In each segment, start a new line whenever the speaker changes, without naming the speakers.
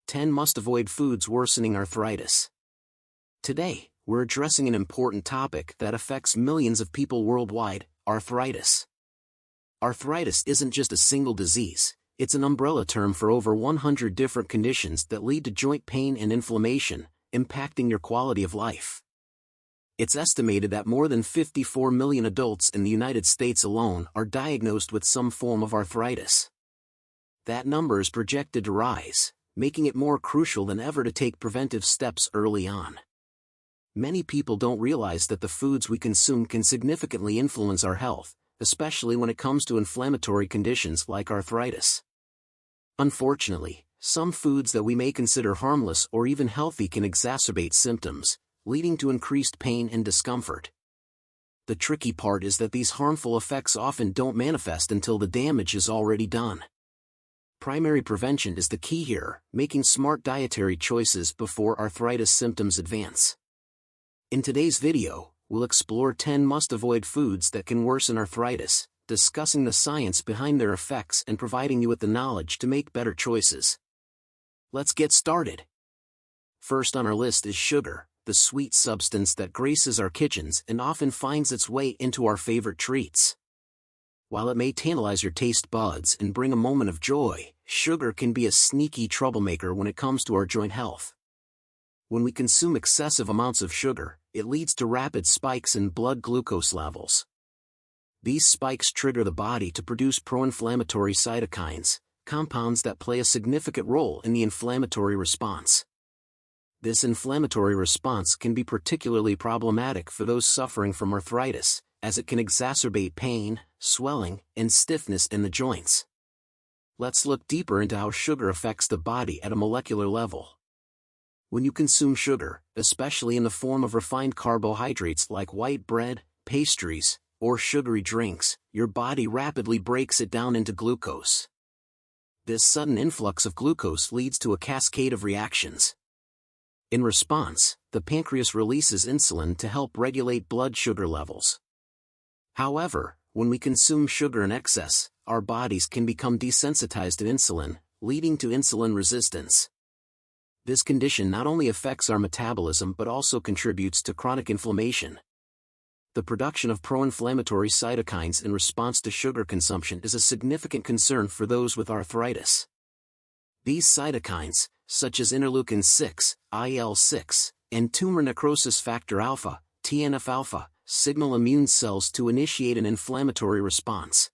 10 must-avoid foods worsening arthritis. Today, we're addressing an important topic that affects millions of people worldwide: arthritis. Arthritis isn't just a single disease, it's an umbrella term for over 100 different conditions that lead to joint pain and inflammation, impacting your quality of life. It's estimated that more than 54 million adults in the United States alone are diagnosed with some form of arthritis. That number is projected to rise, making it more crucial than ever to take preventive steps early on. Many people don't realize that the foods we consume can significantly influence our health, especially when it comes to inflammatory conditions like arthritis. Unfortunately, some foods that we may consider harmless or even healthy can exacerbate symptoms, leading to increased pain and discomfort. The tricky part is that these harmful effects often don't manifest until the damage is already done. Primary prevention is the key here, making smart dietary choices before arthritis symptoms advance. In today's video, we'll explore 10 must-avoid foods that can worsen arthritis, discussing the science behind their effects and providing you with the knowledge to make better choices. Let's get started. First on our list is sugar, the sweet substance that graces our kitchens and often finds its way into our favorite treats. While it may tantalize your taste buds and bring a moment of joy, sugar can be a sneaky troublemaker when it comes to our joint health. When we consume excessive amounts of sugar, it leads to rapid spikes in blood glucose levels. These spikes trigger the body to produce pro-inflammatory cytokines, compounds that play a significant role in the inflammatory response. This inflammatory response can be particularly problematic for those suffering from arthritis, as it can exacerbate pain, swelling, and stiffness in the joints. Let's look deeper into how sugar affects the body at a molecular level. When you consume sugar, especially in the form of refined carbohydrates like white bread, pastries, or sugary drinks, your body rapidly breaks it down into glucose. This sudden influx of glucose leads to a cascade of reactions. In response, the pancreas releases insulin to help regulate blood sugar levels. However, when we consume sugar in excess, our bodies can become desensitized to insulin, leading to insulin resistance. This condition not only affects our metabolism but also contributes to chronic inflammation. The production of pro-inflammatory cytokines in response to sugar consumption is a significant concern for those with arthritis. These cytokines, such as interleukin-6, IL-6, and tumor necrosis factor alpha, TNF-alpha, signal immune cells to initiate an inflammatory response.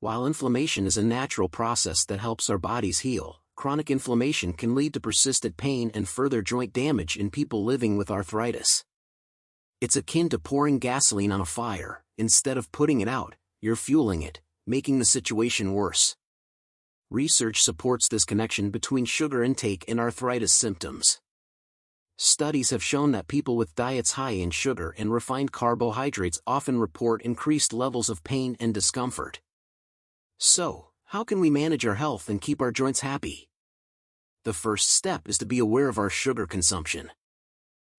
While inflammation is a natural process that helps our bodies heal, chronic inflammation can lead to persistent pain and further joint damage in people living with arthritis. It's akin to pouring gasoline on a fire. Instead of putting it out, you're fueling it, making the situation worse. Research supports this connection between sugar intake and arthritis symptoms. Studies have shown that people with diets high in sugar and refined carbohydrates often report increased levels of pain and discomfort. So, how can we manage our health and keep our joints happy? The first step is to be aware of our sugar consumption.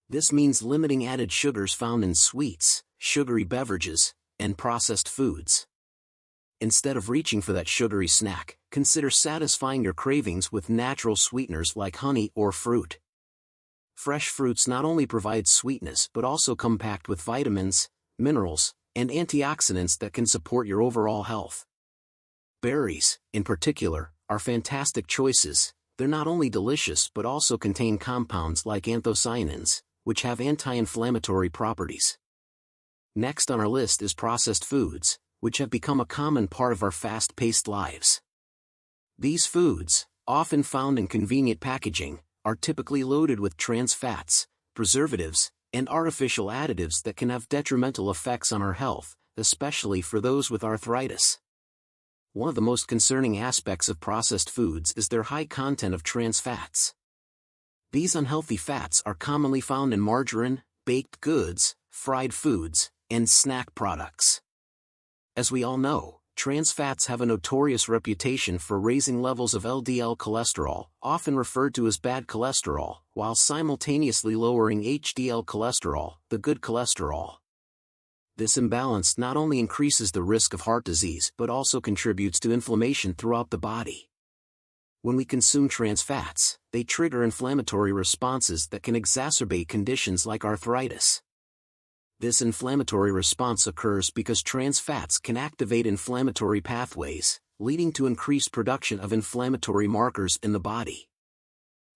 This means limiting added sugars found in sweets, sugary beverages, and processed foods. Instead of reaching for that sugary snack, consider satisfying your cravings with natural sweeteners like honey or fruit. Fresh fruits not only provide sweetness but also come packed with vitamins, minerals, and antioxidants that can support your overall health. Berries, in particular, are fantastic choices. They're not only delicious but also contain compounds like anthocyanins, which have anti-inflammatory properties. Next on our list is processed foods, which have become a common part of our fast-paced lives. These foods, often found in convenient packaging, are typically loaded with trans fats, preservatives, and artificial additives that can have detrimental effects on our health, especially for those with arthritis. One of the most concerning aspects of processed foods is their high content of trans fats. These unhealthy fats are commonly found in margarine, baked goods, fried foods, and snack products. As we all know, trans fats have a notorious reputation for raising levels of LDL cholesterol, often referred to as bad cholesterol, while simultaneously lowering HDL cholesterol, the good cholesterol. This imbalance not only increases the risk of heart disease but also contributes to inflammation throughout the body. When we consume trans fats, they trigger inflammatory responses that can exacerbate conditions like arthritis. This inflammatory response occurs because trans fats can activate inflammatory pathways, leading to increased production of inflammatory markers in the body.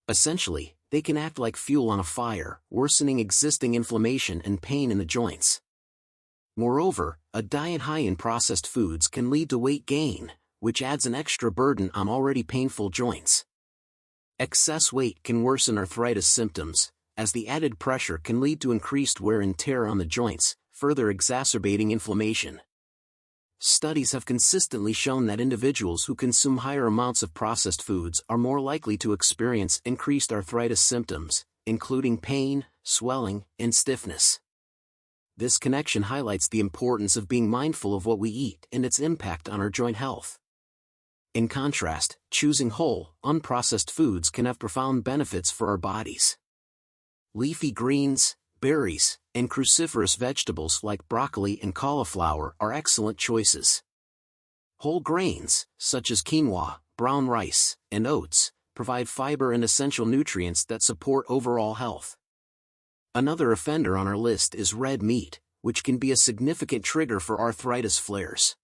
Essentially, they can act like fuel on a fire, worsening existing inflammation and pain in the joints. Moreover, a diet high in processed foods can lead to weight gain, which adds an extra burden on already painful joints. Excess weight can worsen arthritis symptoms, as the added pressure can lead to increased wear and tear on the joints, further exacerbating inflammation. Studies have consistently shown that individuals who consume higher amounts of processed foods are more likely to experience increased arthritis symptoms, including pain, swelling, and stiffness. This connection highlights the importance of being mindful of what we eat and its impact on our joint health. In contrast, choosing whole, unprocessed foods can have profound benefits for our bodies. Leafy greens, berries, and cruciferous vegetables like broccoli and cauliflower are excellent choices. Whole grains, such as quinoa, brown rice, and oats, provide fiber and essential nutrients that support overall health. Another offender on our list is red meat, which can be a significant trigger for arthritis flares.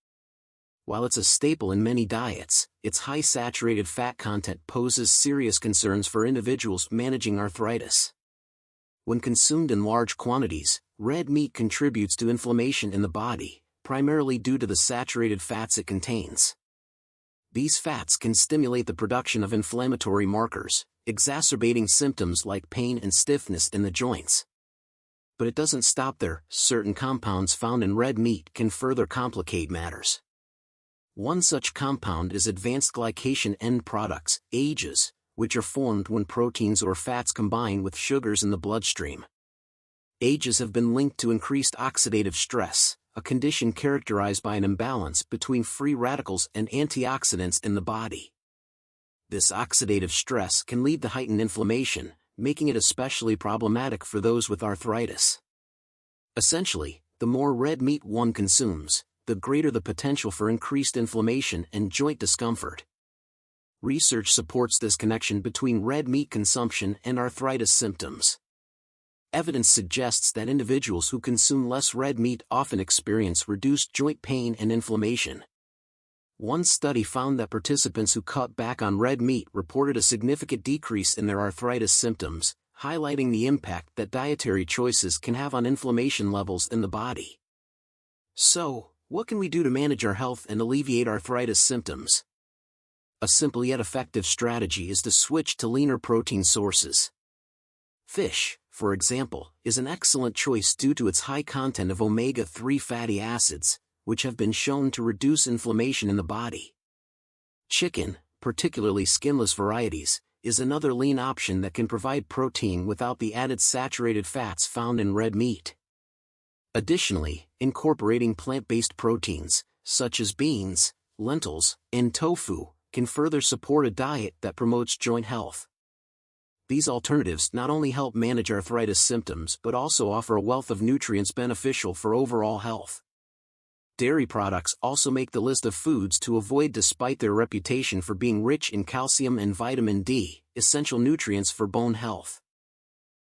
While it's a staple in many diets, its high saturated fat content poses serious concerns for individuals managing arthritis. When consumed in large quantities, red meat contributes to inflammation in the body, primarily due to the saturated fats it contains. These fats can stimulate the production of inflammatory markers, exacerbating symptoms like pain and stiffness in the joints. But it doesn't stop there. Certain compounds found in red meat can further complicate matters. One such compound is advanced glycation end products, AGEs, which are formed when proteins or fats combine with sugars in the bloodstream. AGEs have been linked to increased oxidative stress, a condition characterized by an imbalance between free radicals and antioxidants in the body. This oxidative stress can lead to heightened inflammation, making it especially problematic for those with arthritis. Essentially, the more red meat one consumes, the greater the potential for increased inflammation and joint discomfort. Research supports this connection between red meat consumption and arthritis symptoms. Evidence suggests that individuals who consume less red meat often experience reduced joint pain and inflammation. One study found that participants who cut back on red meat reported a significant decrease in their arthritis symptoms, highlighting the impact that dietary choices can have on inflammation levels in the body. So, what can we do to manage our health and alleviate arthritis symptoms? A simple yet effective strategy is to switch to leaner protein sources. Fish, for example, is an excellent choice due to its high content of omega-3 fatty acids, which have been shown to reduce inflammation in the body. Chicken, particularly skinless varieties, is another lean option that can provide protein without the added saturated fats found in red meat. Additionally, incorporating plant-based proteins, such as beans, lentils, and tofu, can further support a diet that promotes joint health. These alternatives not only help manage arthritis symptoms but also offer a wealth of nutrients beneficial for overall health. Dairy products also make the list of foods to avoid despite their reputation for being rich in calcium and vitamin D, essential nutrients for bone health.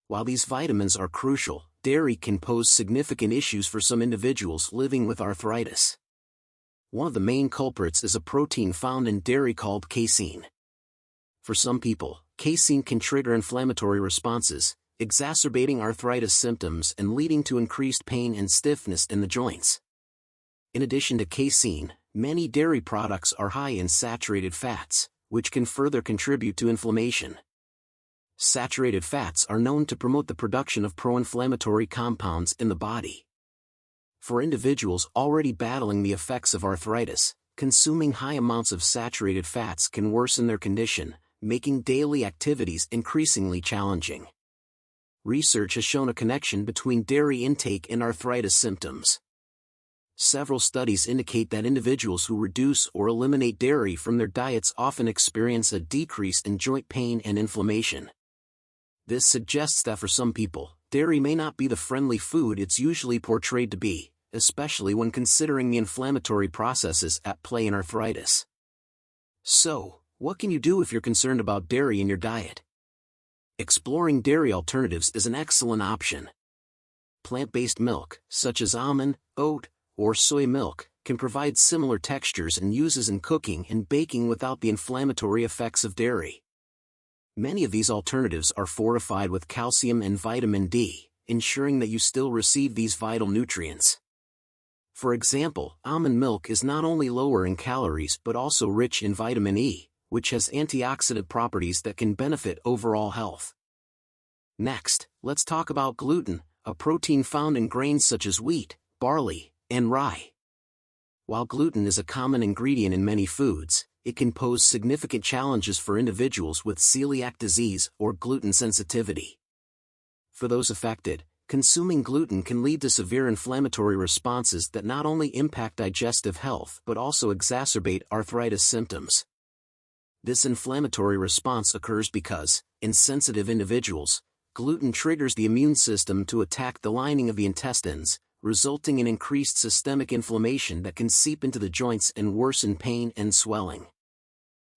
While these vitamins are crucial, dairy can pose significant issues for some individuals living with arthritis. One of the main culprits is a protein found in dairy called casein. For some people, casein can trigger inflammatory responses, exacerbating arthritis symptoms and leading to increased pain and stiffness in the joints. In addition to casein, many dairy products are high in saturated fats, which can further contribute to inflammation. Saturated fats are known to promote the production of pro-inflammatory compounds in the body. For individuals already battling the effects of arthritis, consuming high amounts of saturated fats can worsen their condition, making daily activities increasingly challenging. Research has shown a connection between dairy intake and arthritis symptoms. Several studies indicate that individuals who reduce or eliminate dairy from their diets often experience a decrease in joint pain and inflammation. This suggests that for some people, dairy may not be the friendly food it's usually portrayed to be, especially when considering the inflammatory processes at play in arthritis. So, What can you do if you're concerned about dairy in your diet? Exploring dairy alternatives is an excellent option. Plant-based milk, such as almond, oat, or soy milk, can provide similar textures and uses in cooking and baking without the inflammatory effects of dairy. Many of these alternatives are fortified with calcium and vitamin D, ensuring that you still receive these vital nutrients. For example, almond milk is not only lower in calories but also rich in vitamin E, which has antioxidant properties that can benefit overall health. Next, let's talk about gluten, a protein found in grains such as wheat, barley, and rye. While gluten is a common ingredient in many foods, it can pose significant challenges for individuals with celiac disease or gluten sensitivity. For those affected, consuming gluten can lead to severe inflammatory responses that not only impact digestive health but also exacerbate arthritis symptoms. This inflammatory response occurs because, in sensitive individuals, gluten triggers the immune system to attack the lining of the intestines, resulting in increased systemic inflammation that can seep into the joints and worsen pain and swelling.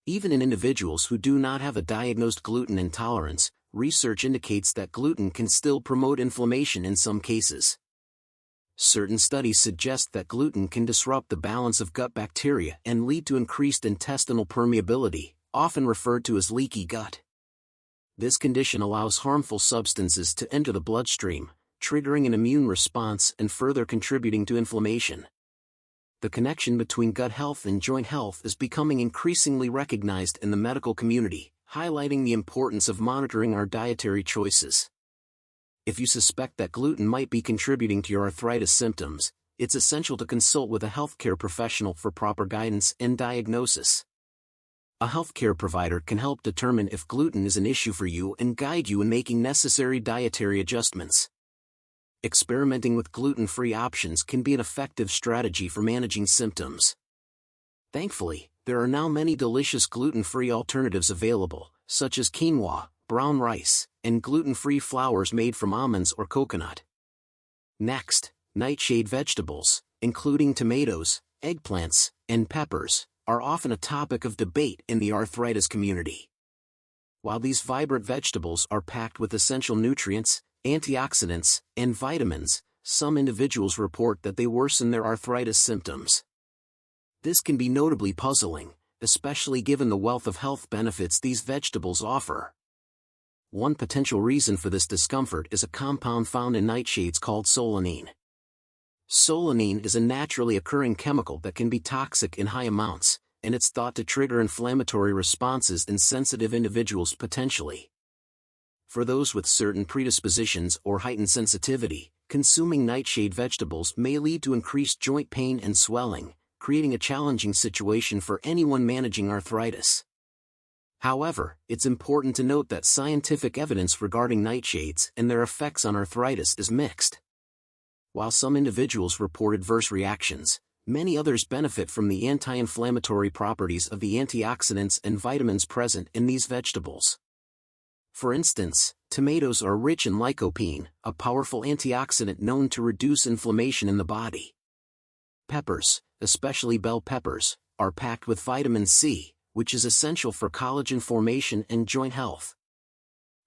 Even in individuals who do not have a diagnosed gluten intolerance, research indicates that gluten can still promote inflammation in some cases. Certain studies suggest that gluten can disrupt the balance of gut bacteria and lead to increased intestinal permeability, often referred to as leaky gut. This condition allows harmful substances to enter the bloodstream, triggering an immune response and further contributing to inflammation. The connection between gut health and joint health is becoming increasingly recognized in the medical community, highlighting the importance of monitoring our dietary choices. If you suspect that gluten might be contributing to your arthritis symptoms, it's essential to consult with a healthcare professional for proper guidance and diagnosis. A healthcare provider can help determine if gluten is an issue for you and guide you in making necessary dietary adjustments. Experimenting with gluten-free options can be an effective strategy for managing symptoms. Thankfully, there are now many delicious gluten-free alternatives available, such as quinoa, brown rice, and gluten-free flours made from almonds or coconut. Next, nightshade vegetables, including tomatoes, eggplants, and peppers, are often a topic of debate in the arthritis community. While these vibrant vegetables are packed with essential nutrients, antioxidants, and vitamins, some individuals report that they worsen their arthritis symptoms. This can be notably puzzling, especially given the wealth of health benefits these vegetables offer. One potential reason for this discomfort is a compound found in nightshades called solanine. Solanine is a naturally occurring chemical that can be toxic in high amounts, and it's thought to trigger inflammatory responses in sensitive individuals potentially. For those with certain predispositions or heightened sensitivity, consuming nightshade vegetables may lead to increased joint pain and swelling, creating a challenging situation for anyone managing arthritis. However, it's important to note that scientific evidence regarding nightshades and their effects on arthritis is mixed. While some individuals report adverse reactions, many others benefit from the anti-inflammatory properties of the antioxidants and vitamins present in these vegetables. For instance, tomatoes are rich in lycopene, a powerful antioxidant known to reduce inflammation in the body. Peppers, especially bell peppers, are packed with vitamin C, which is essential for collagen formation and joint health.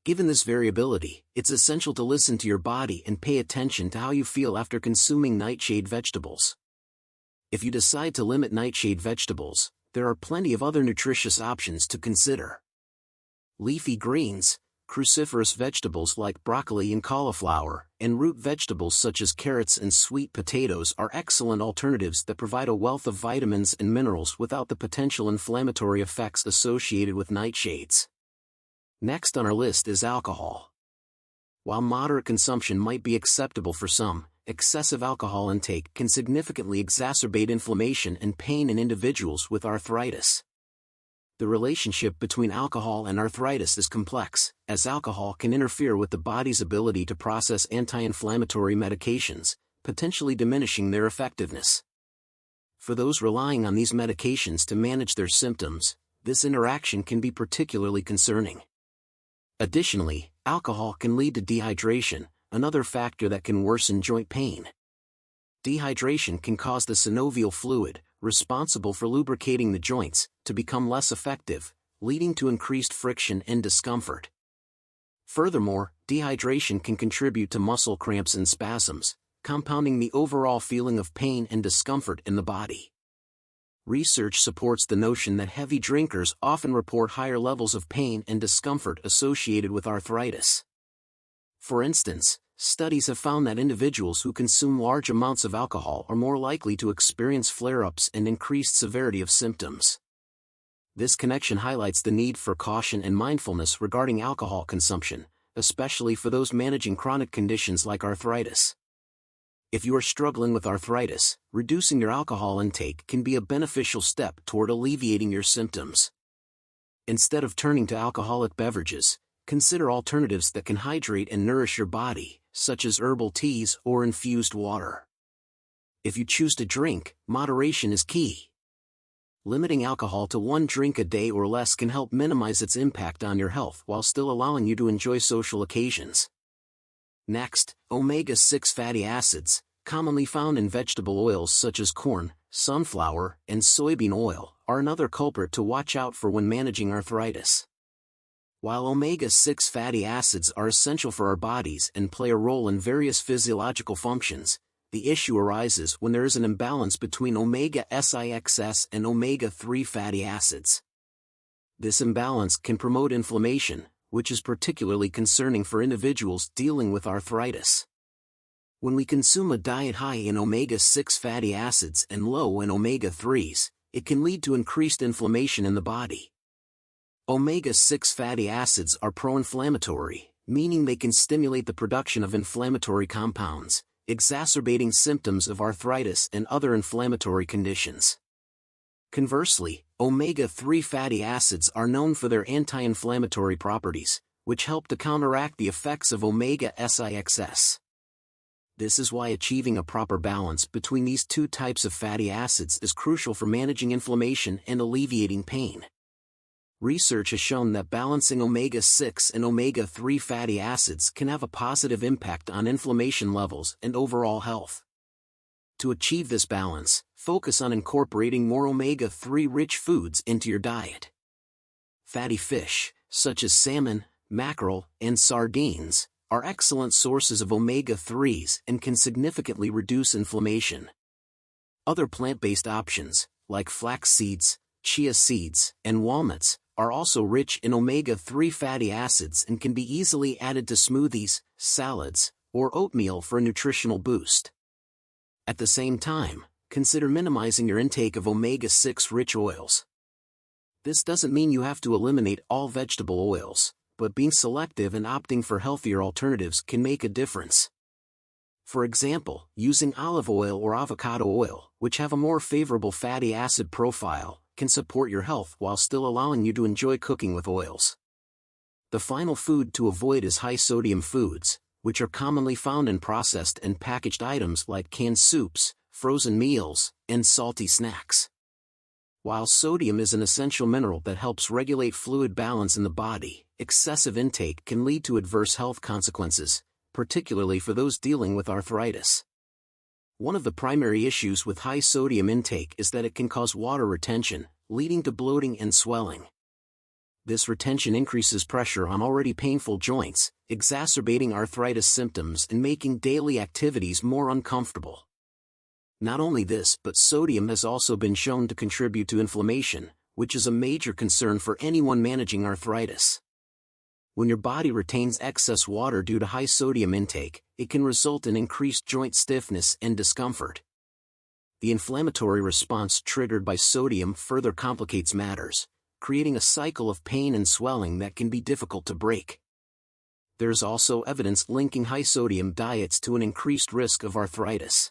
Given this variability, it's essential to listen to your body and pay attention to how you feel after consuming nightshade vegetables. If you decide to limit nightshade vegetables, there are plenty of other nutritious options to consider. Leafy greens, cruciferous vegetables like broccoli and cauliflower, and root vegetables such as carrots and sweet potatoes are excellent alternatives that provide a wealth of vitamins and minerals without the potential inflammatory effects associated with nightshades. Next on our list is alcohol. While moderate consumption might be acceptable for some, excessive alcohol intake can significantly exacerbate inflammation and pain in individuals with arthritis. The relationship between alcohol and arthritis is complex, as alcohol can interfere with the body's ability to process anti-inflammatory medications, potentially diminishing their effectiveness. For those relying on these medications to manage their symptoms, this interaction can be particularly concerning. Additionally, alcohol can lead to dehydration, another factor that can worsen joint pain. Dehydration can cause the synovial fluid, responsible for lubricating the joints, to become less effective, leading to increased friction and discomfort. Furthermore, dehydration can contribute to muscle cramps and spasms, compounding the overall feeling of pain and discomfort in the body. Research supports the notion that heavy drinkers often report higher levels of pain and discomfort associated with arthritis. For instance, studies have found that individuals who consume large amounts of alcohol are more likely to experience flare-ups and increased severity of symptoms. This connection highlights the need for caution and mindfulness regarding alcohol consumption, especially for those managing chronic conditions like arthritis. If you are struggling with arthritis, reducing your alcohol intake can be a beneficial step toward alleviating your symptoms. Instead of turning to alcoholic beverages, consider alternatives that can hydrate and nourish your body, such as herbal teas or infused water. If you choose to drink, moderation is key. Limiting alcohol to 1 drink a day or less can help minimize its impact on your health while still allowing you to enjoy social occasions. Next, omega-6 fatty acids, commonly found in vegetable oils such as corn, sunflower, and soybean oil, are another culprit to watch out for when managing arthritis. While omega-6 fatty acids are essential for our bodies and play a role in various physiological functions, the issue arises when there is an imbalance between omega-6 and omega-3 fatty acids. This imbalance can promote inflammation, which is particularly concerning for individuals dealing with arthritis. When we consume a diet high in omega-6 fatty acids and low in omega-3s, it can lead to increased inflammation in the body. Omega-6 fatty acids are pro-inflammatory, meaning they can stimulate the production of inflammatory compounds, exacerbating symptoms of arthritis and other inflammatory conditions. Conversely, omega-3 fatty acids are known for their anti-inflammatory properties, which help to counteract the effects of omega-6. This is why achieving a proper balance between these two types of fatty acids is crucial for managing inflammation and alleviating pain. Research has shown that balancing omega-6 and omega-3 fatty acids can have a positive impact on inflammation levels and overall health. To achieve this balance, focus on incorporating more omega-3 rich foods into your diet. Fatty fish, such as salmon, mackerel, and sardines, are excellent sources of omega-3s and can significantly reduce inflammation. Other plant-based options, like flax seeds, chia seeds, and walnuts, are also rich in omega-3 fatty acids and can be easily added to smoothies, salads, or oatmeal for a nutritional boost. At the same time, consider minimizing your intake of omega-6 rich oils. This doesn't mean you have to eliminate all vegetable oils, but being selective and opting for healthier alternatives can make a difference. For example, using olive oil or avocado oil, which have a more favorable fatty acid profile, can support your health while still allowing you to enjoy cooking with oils. The final food to avoid is high-sodium foods, which are commonly found in processed and packaged items like canned soups, frozen meals, and salty snacks. While sodium is an essential mineral that helps regulate fluid balance in the body, excessive intake can lead to adverse health consequences, particularly for those dealing with arthritis. One of the primary issues with high sodium intake is that it can cause water retention, leading to bloating and swelling. This retention increases pressure on already painful joints, exacerbating arthritis symptoms and making daily activities more uncomfortable. Not only this, but sodium has also been shown to contribute to inflammation, which is a major concern for anyone managing arthritis. When your body retains excess water due to high sodium intake, it can result in increased joint stiffness and discomfort. The inflammatory response triggered by sodium further complicates matters, creating a cycle of pain and swelling that can be difficult to break. There is also evidence linking high sodium diets to an increased risk of arthritis.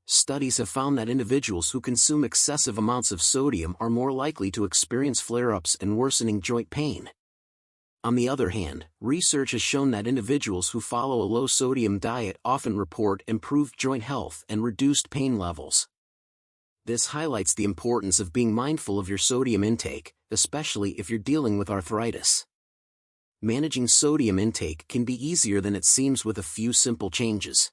Studies have found that individuals who consume excessive amounts of sodium are more likely to experience flare-ups and worsening joint pain. On the other hand, research has shown that individuals who follow a low-sodium diet often report improved joint health and reduced pain levels. This highlights the importance of being mindful of your sodium intake, especially if you're dealing with arthritis. Managing sodium intake can be easier than it seems with a few simple changes.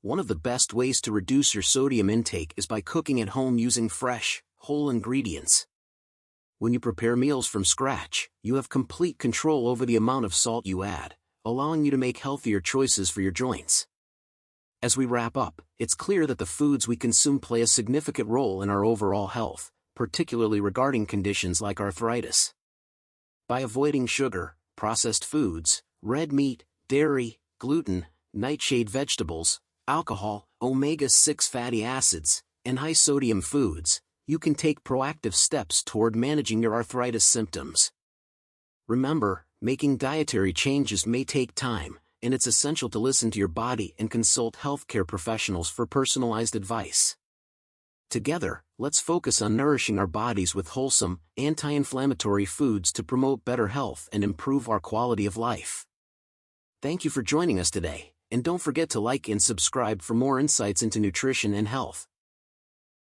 One of the best ways to reduce your sodium intake is by cooking at home using fresh, whole ingredients. when you prepare meals from scratch, you have complete control over the amount of salt you add, allowing you to make healthier choices for your joints. As we wrap up, it's clear that the foods we consume play a significant role in our overall health, particularly regarding conditions like arthritis. By avoiding sugar, processed foods, red meat, dairy, gluten, nightshade vegetables, alcohol, omega-6 fatty acids, and high-sodium foods, you can take proactive steps toward managing your arthritis symptoms. Remember, making dietary changes may take time, and it's essential to listen to your body and consult healthcare professionals for personalized advice. Together, let's focus on nourishing our bodies with wholesome, anti-inflammatory foods to promote better health and improve our quality of life. Thank you for joining us today, and don't forget to like and subscribe for more insights into nutrition and health.